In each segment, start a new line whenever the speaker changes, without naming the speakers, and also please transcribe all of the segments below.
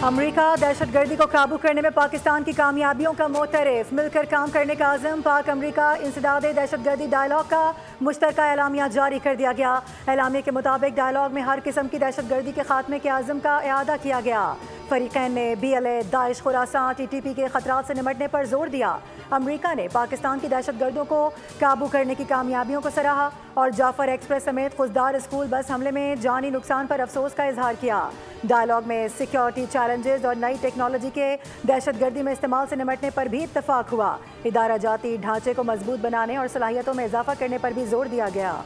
अमरीका दहशतगर्दी को काबू करने में पाकिस्तान की कामयाबियों का मोतरफ, मिलकर काम करने का आज़म। पाक अमरीका इंसदाद दहशतगर्दी डायलॉग का मुश्तरका एलामिया जारी कर दिया गया। एलामिया के मुताबिक डायलॉग में हर किस्म की दहशतगर्दी के खात्मे के आज़म का इआदा किया गया। फरीकैन ने BLA, दाइश, खुरासान, TTP के खतरात से निमटने पर जोर दिया। अमरीका ने पाकिस्तान की दहशतगर्दों को काबू करने की कामयाबियों को सराहा और जाफर एक्सप्रेस समेत खुजदार स्कूल बस हमले में जानी नुकसान पर अफसोस का इजहार किया। डायलॉग में सिक्योरिटी चैलेंजेस और नई टेक्नोलॉजी के दहशतगर्दी में इस्तेमाल से निमटने पर भी इत्तफाक हुआ। इदारा जाती ढांचे को मजबूत बनाने और सलाहियतों में इजाफा करने पर भी जोर दिया गया।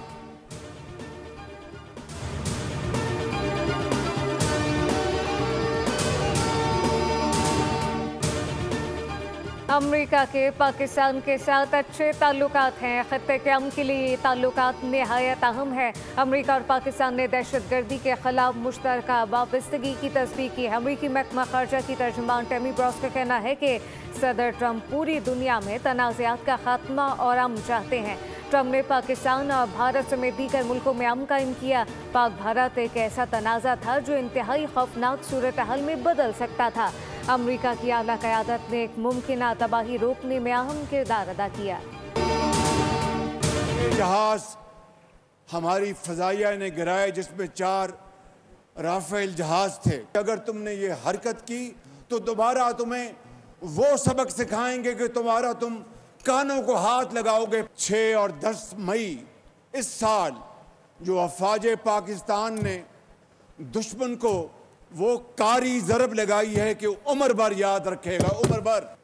अमरीका के पाकिस्तान के साथ अच्छे ताल्लुकात हैं। खत्ते के अमन के लिए ये ताल्लुकात निहायत अहम है। अमरीका और पाकिस्तान ने दहशतगर्दी के खिलाफ मुश्तरका वाबस्तगी की तस्दीक की है। अमरीकी महकमा खारजा की तर्जुमान टेमी ब्रॉस का कहना है कि सदर ट्रंप पूरी दुनिया में तनाज़ात का खात्मा और अमन चाहते हैं। ट्रंप ने पाकिस्तान और भारत समेत दीगर मुल्कों में अमन कायम किया। पाक भारत एक ऐसा तनाज़ा था जो इंतहाई खौफनाक सूरत हाल में बदल सकता था। अमरीका की आला क़यादत ने एक मुमकिन तबाही रोकने में अहम किरदार अदा किया।
ये जहाज हमारी फ़ज़ाइया ने गिराए जिसमें 4 राफेल जहाज थे। अगर तुमने ये हरकत की तो दोबारा तुम्हें वो सबक सिखाएंगे कि तुम कानों को हाथ लगाओगे। 6 और 10 मई इस साल जो अफवाज पाकिस्तान ने दुश्मन को वो कारी ज़रब लगाई है कि उम्र भर याद रखेगा, उम्र भर।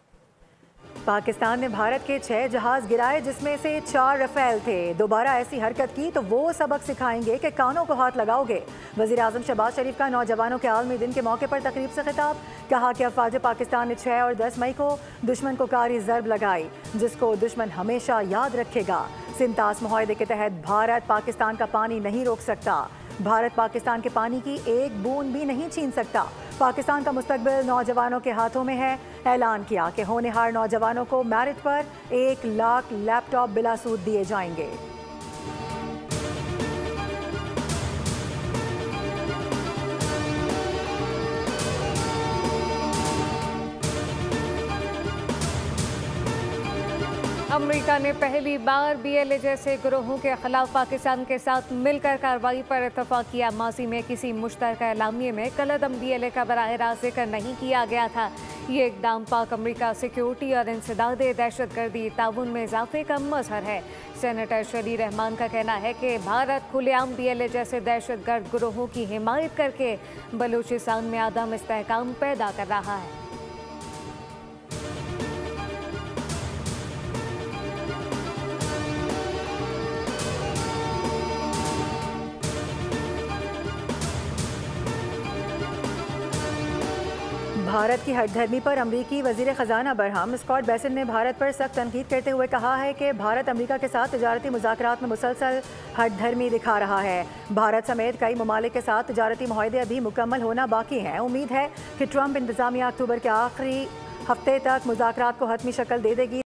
पाकिस्तान ने भारत के 6 जहाज गिराए जिसमें से 4 रफेल थे। दोबारा ऐसी हरकत की तो वो सबक सिखाएंगे कि कानों को हाथ लगाओगे। वज़ीर आज़म शहबाज शरीफ का नौजवानों के आलमी दिन के मौके पर तकरीब से खिताब। कहा कि अफवाज पाकिस्तान ने 6 और 10 मई को दुश्मन को कारी ज़रब लगाई जिसको दुश्मन हमेशा याद रखेगा। सिंतास मुआहदे के तहत भारत पाकिस्तान का पानी नहीं रोक सकता। भारत पाकिस्तान के पानी की एक बूंद भी नहीं छीन सकता। पाकिस्तान का मुस्तकबिल नौजवानों के हाथों में है। ऐलान किया कि होनहार नौजवानों को मेरिट पर 1 लाख लैपटॉप बिला सूद दिए जाएंगे।
अमरीका ने पहली बार BLA जैसे गिरोहों के खिलाफ पाकिस्तान के साथ मिलकर कार्रवाई पर इत्तफाक किया। माजी में किसी मुश्तरका एलामिये में कलअदम BLA का बराह रास्त जिक्र नहीं किया गया था। ये इकदाम पाक अमरीका सिक्योरिटी और इंसदाद दहशतगर्दी ताउन में इजाफे का मजहर है। सेनेटर शली रहमान का कहना है कि भारत खुलेआम BLA जैसे दहशतगर्द गिरोहों की हिमायत करके बलूचिस्तान में आदम इस्तेहकाम पैदा कर रहा है।
भारत की हठधर्मी पर अमरीकी वजीर ख़जाना बरहम स्कॉट बेसन ने भारत पर सख्त तनकीद करते हुए कहा है कि भारत अमरीका के साथ तजारती मुज़ाकरात में मुसलसल हठधर्मी दिखा रहा है। भारत समेत कई ममालिक के साथ तजारती मुआहदे अभी मुकम्मल होना बाकी हैं। उम्मीद है कि ट्रंप इंतज़ामिया अक्टूबर के आखिरी हफ्ते तक मुज़ाकरात को हतमी शक्ल दे देगी।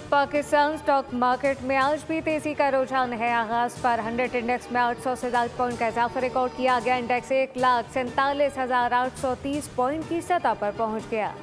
पाकिस्तान स्टॉक मार्केट में आज भी तेजी का रुझान है। आगाज पर 100 इंडेक्स में 800 से ज़्यादा पॉइंट का इजाफा रिकॉर्ड किया गया। इंडेक्स 1,47,830 पॉइंट की सतह पर पहुंच गया।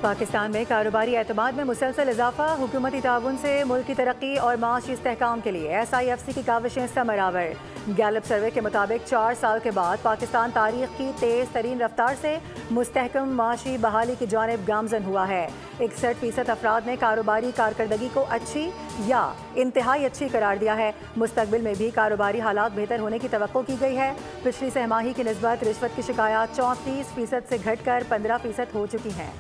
पाकिस्तान में कारोबारी एतमाद में मुसलसल इजाफा। हुकूमती ताउन से मुल्क की तरक्की और माशी इस्तेहकाम के लिए SIFC की काविशें समरावर। गैलप सर्वे के मुताबिक 4 साल के बाद पाकिस्तान तारीख की तेज़ तरीन रफ्तार से मुस्तहकम माशी बहाली की जानिब गामजन हुआ है। 61% अफराद ने कारोबारी कारकर्दगी को अच्छी या इंतहाई अच्छी करार दिया है। मुस्तकबिल में भी कारोबारी हालात बेहतर होने की तवक्को की गई है। पिछली सहमाही की निस्बत रिश्वत की शिकायत 34% से घटकर 15% हो चुकी हैं।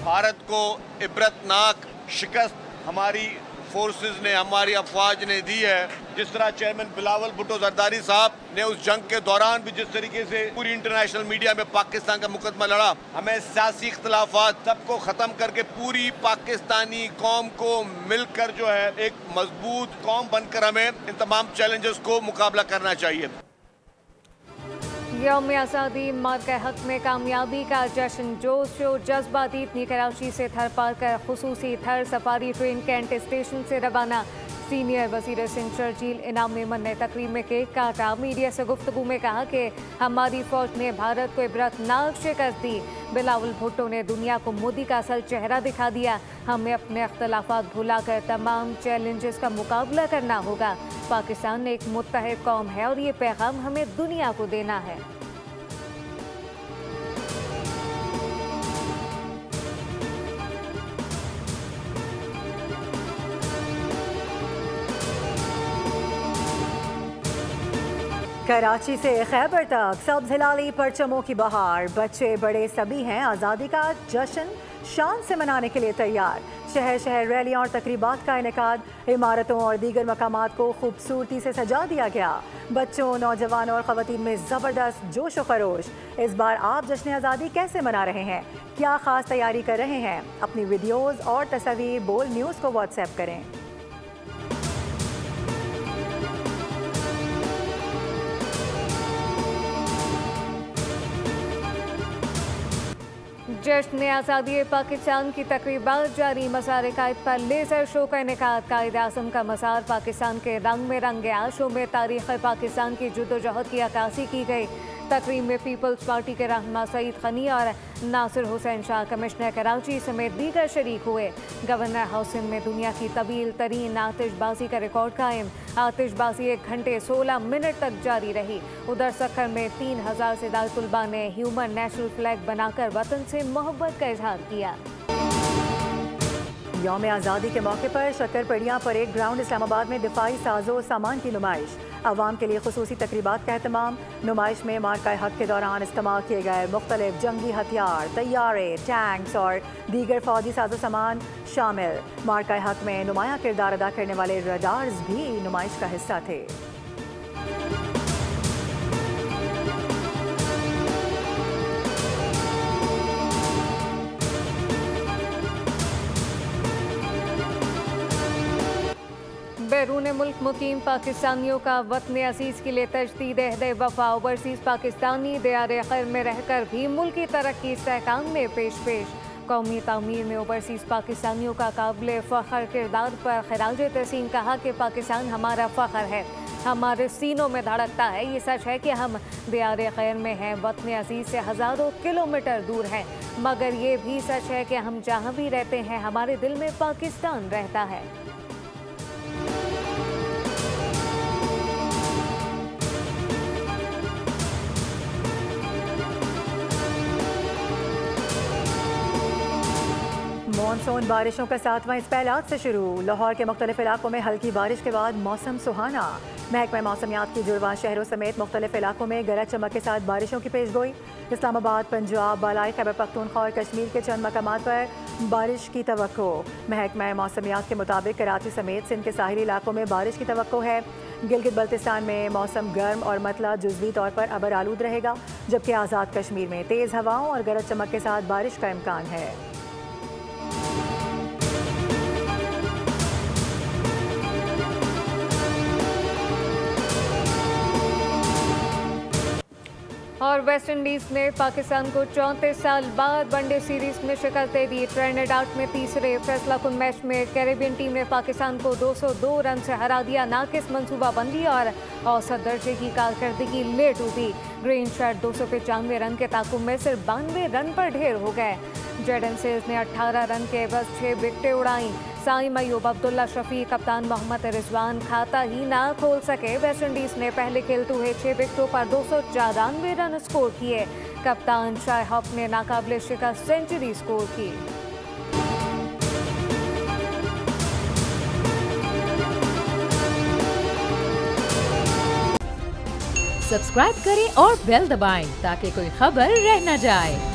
भारत को इबरतनाक शिकस्त हमारी फोर्सेस ने, हमारी अफवाज ने दी है। जिस तरह चेयरमैन बिलावल भुट्टो जरदारी साहब ने उस जंग के दौरान भी जिस तरीके से पूरी इंटरनेशनल मीडिया में पाकिस्तान का मुकदमा लड़ा, हमें सियासी इख्तलाफात सबको ख़त्म करके पूरी पाकिस्तानी कौम को मिलकर जो है एक मजबूत कौम बनकर हमें इन तमाम चैलेंजेस को मुकाबला करना चाहिए।
यौम आज़ादी मार्का हक में कामयाबी का जश्न, जोश व जज्बात इतनी कराची से थर पार कर खुसूसी थर सफारी ट्रेन कैंट स्टेशन से रवाना। सीनियर वज़ीर सिंध शर्जील इनाम मेमन ने तकरीब में केक काटा। मीडिया से गुफ्तगू में कहा कि हमारी फौज ने भारत को इबरतनाक शिकस्त दी। बिलावल भुट्टो ने दुनिया को मोदी का असल चेहरा दिखा दिया। हमें अपने अख्तलाफात भुलाकर तमाम चैलेंजेस का मुकाबला करना होगा। पाकिस्तान एक मुत्तहिद कौम है और ये पैगाम हमें दुनिया को देना है।
कराची से खैबर तक सब्ज़ हिलाली परचमों की बहार, बच्चे बड़े सभी हैं आज़ादी का जश्न शान से मनाने के लिए तैयार। शहर शहर रैलियाँ और तकरीबात का इनेकाद, इमारतों और दीगर मकामात को खूबसूरती से सजा दिया गया। बच्चों, नौजवानों और ख़वातीन में ज़बरदस्त जोश व खरोश। इस बार आप जश्न आज़ादी कैसे मना रहे हैं, क्या ख़ास तैयारी कर रहे हैं? अपनी वीडियोज़ और तस्वीर बोल न्यूज़ को व्हाट्सएप करें।
जश्न आज़ादी पाकिस्तान की तकरीबात जारी। मज़ार कायद पर लेज़र शो का इनेकाद। कायद आज़म का मज़ार पाकिस्तान के रंग में रंग गया। शो में तारीख़ पाकिस्तान की जद्दोजहद की अक्कासी की गई। तकरीब में पीपल्स पार्टी के रहनुमा सईद खनी और नासिर हुसैन शाह, कमिश्नर कराची समेत दीगर शरीक हुए। गवर्नर हाउसिंग में दुनिया की तवील तरीन आतिशबाजी का रिकॉर्ड कायम। आतिशबाजी 1 घंटे 16 मिनट तक जारी रही। उधर सक्कर में 3000 से ज़्यादा तुलबा ने ह्यूमन नेशनल फ्लैग बनाकर वतन से मोहब्बत का इजहार किया।
यौम आज़ादी के मौके पर शक्करपड़िया परेड ग्राउंड इस्लामाबाद में दिफाई साजो सामान की नुमाइश। अवाम के लिए खुसूसी तकरीबात का एहतमाम। नुमाइश में मार्का हक के दौरान इस्तेमाल किए गए मुख्तलिफ जंगी हथियार, तैयारे, टैंक्स और दीगर फौजी साजो सामान शामिल। मार्का हक में नुमाया किरदार अदा करने वाले रडार्स भी नुमाइश का हिस्सा थे।
बैरून मुल्क मुकीम पाकिस्तानियों का वतन अजीज़ के लिए तजदीद अहद वफा। ओवरसीज़ पाकिस्तानी दियार खैर में रहकर भी मुल्क की तरक्की इस्तेहकाम में पेश कौमी तामीर में ओवरसीज़ पाकिस्तानियों का काबिल फ़ख्र किरदार पर खिराज तहसीन कहा कि पाकिस्तान हमारा फ़ख्र है, हमारे सीनों में धड़कता है। ये सच है कि हम दियार खैर में हैं, वतन अजीज़ से हज़ारों किलोमीटर दूर हैं, मगर ये भी सच है कि हम जहाँ भी रहते हैं हमारे दिल में पाकिस्तान रहता है।
मॉनसून बारिशों का 7वां स्पेल आज से शुरू। लाहौर के मुख्तलिफ इलाकों में हल्की बारिश के बाद मौसम सुहाना। महकमा मौसमियात की जुड़वां शहरों समेत मुख्तलिफ इलाकों में गरज चमक के साथ बारिशों की पेशगोई। इस्लामाबाद, पंजाब, बालाई खैबर पख्तूनख्वा और कश्मीर के चंद मकामात पर बारिश की तवक्को। महकमा मौसमियात के मुताबिक कराची समेत सिंध के साहिली इलाकों में बारिश की तवक्को है। गिलगित बल्तिस्तान में मौसम गर्म और मतला जुज़वी तौर पर अबर आलूद रहेगा, जबकि आज़ाद कश्मीर में तेज़ हवाओं और गरज चमक के साथ बारिश का इम्कान है।
और वेस्ट इंडीज़ ने पाकिस्तान को 34 साल बाद वनडे सीरीज में शिकस्त दे दी। ट्रिनिडाद में तीसरे फैसलाकुन मैच में कैरेबियन टीम ने पाकिस्तान को 202 रन से हरा दिया। नाकिस मंसूबाबंदी और औसत दर्जे की कारकर्दगी ले डूबी। ग्रीन शर्ट 295 रन के ताकुब में सिर्फ 92 रन पर ढेर हो गए। जेडन सेल्स ने 18 रन के बस 6 विकेटें उड़ाई। साइम अयूब, अब्दुल्ला शफी, कप्तान मोहम्मद रिजवान खाता ही ना खोल सके। वेस्ट इंडीज़ ने पहले खेलते हुए 6 विकेटों पर 294 रन स्कोर किए। कप्तान शाय हॉप ने नाकाबिले शिकस्त सेंचुरी स्कोर की।
सब्सक्राइब करें और बेल दबाएं ताकि कोई खबर रह न जाए।